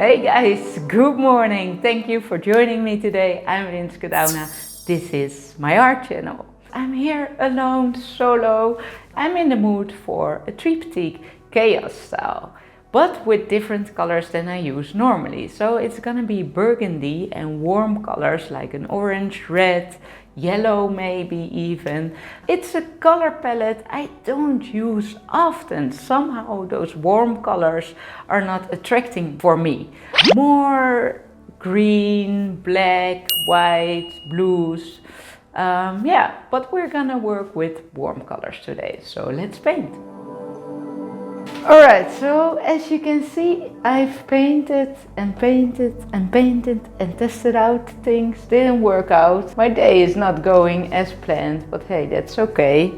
Hey guys, good morning. Thank you for joining me today. I'm Rinske Dauna. This is my art channel. I'm here alone, solo. I'm in the mood for a triptych chaos style, but with different colors than I use normally. So it's gonna be burgundy and warm colors like an orange, red, yellow maybe even. It's a color palette I don't use often. Somehow those warm colors are not attracting for me. More green, black, white, blues. Yeah, but we're gonna work with warm colors today. So let's paint. Alright, so as you can see, I've painted and painted and painted and tested out things. Didn't work out. My day is not going as planned, but hey, that's okay.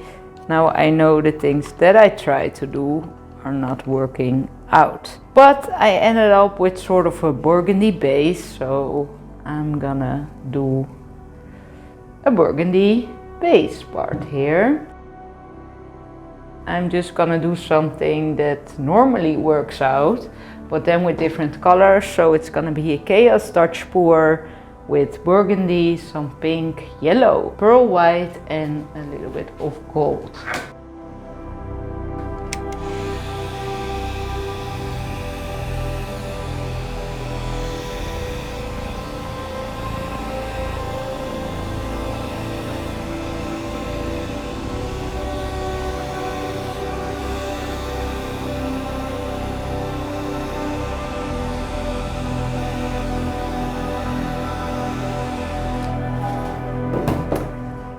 Now I know the things that I try to do are not working out. But I ended up with sort of a burgundy base, so I'm gonna do a burgundy base part here. I'm just gonna do something that normally works out, but then with different colors. So it's gonna be a chaos Dutch pour with burgundy, some pink, yellow, pearl white and a little bit of gold.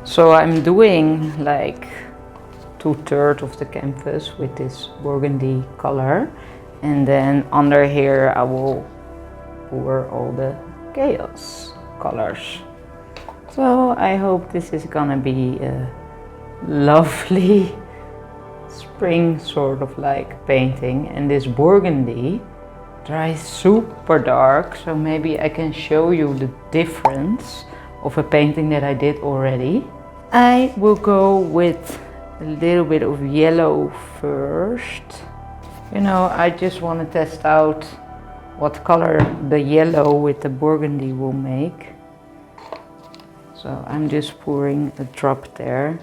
So I'm doing like 2/3 of the canvas with this burgundy color, and then under here I will pour all the chaos colors. So I hope this is gonna be a lovely spring sort of like painting. And this burgundy dries super dark, so maybe I can show you the difference of a painting that I did already. I will go with a little bit of yellow first. You know, I just want to test out what color the yellow with the burgundy will make. So I'm just pouring a drop there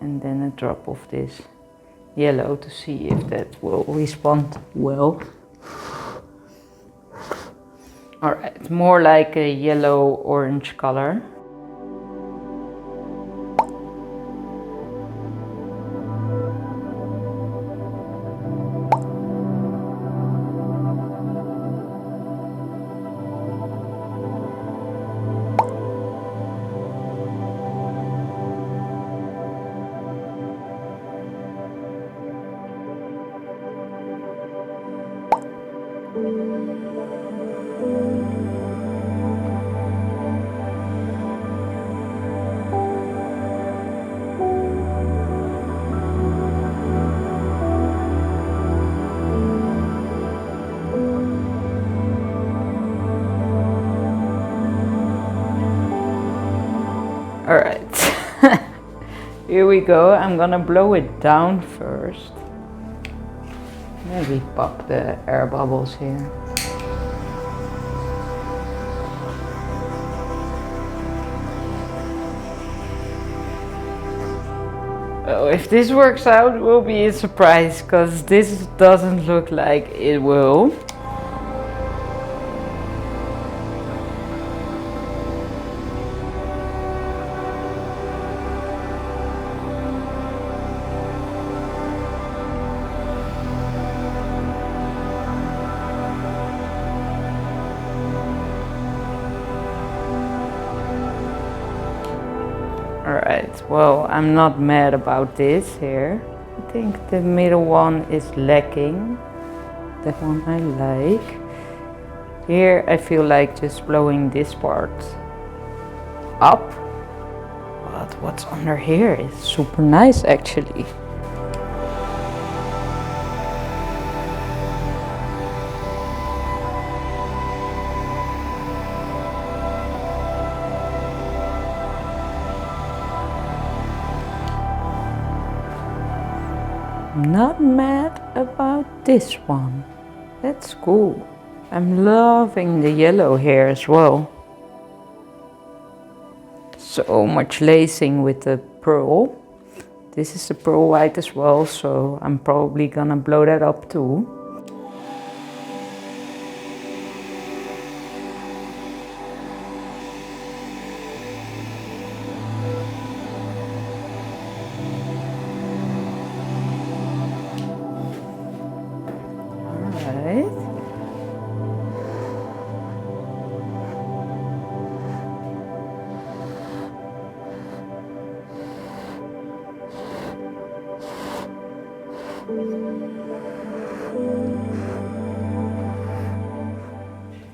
and then a drop of this yellow to see if that will respond well. Alright, more like a yellow-orange color. Alright, here we go. I'm gonna blow it down first. Maybe pop the air bubbles here. Oh, if this works out, it will be a surprise, because this doesn't look like it will. Alright, well, I'm not mad about this here. I think the middle one is lacking. That one I like. Here I feel like just blowing this part up. But what's under here is super nice actually. I'm not mad about this one. That's cool. I'm loving the yellow here as well. So much lacing with the pearl. This is the pearl white as well, so I'm probably gonna blow that up too. Alright.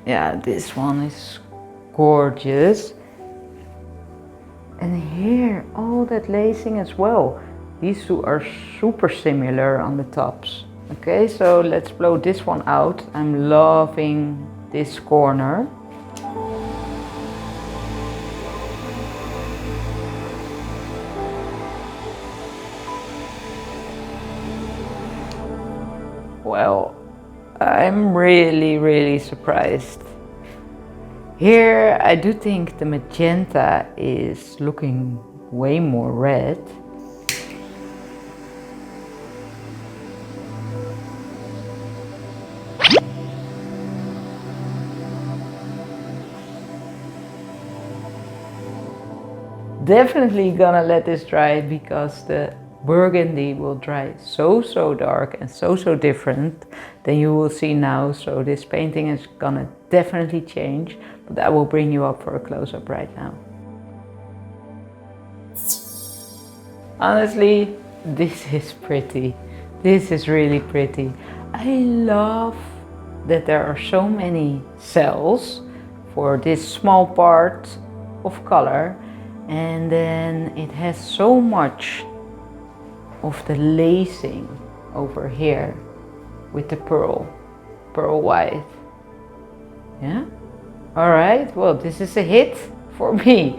Yeah, this one is gorgeous. And here, all that lacing as well. These two are super similar on the tops. Okay, so let's blow this one out. I'm loving this corner. Well, I'm really surprised. Here I do think the magenta is looking way more red. Definitely gonna let this dry because the burgundy will dry so dark and so different than you will see now. So this painting is gonna definitely change, but I will bring you up for a close-up right now. Honestly, this is pretty. This is really pretty. I love that there are so many cells for this small part of color, and then it has so much of the lacing over here with the pearl white. Yeah. All right, well, this is a hit for me.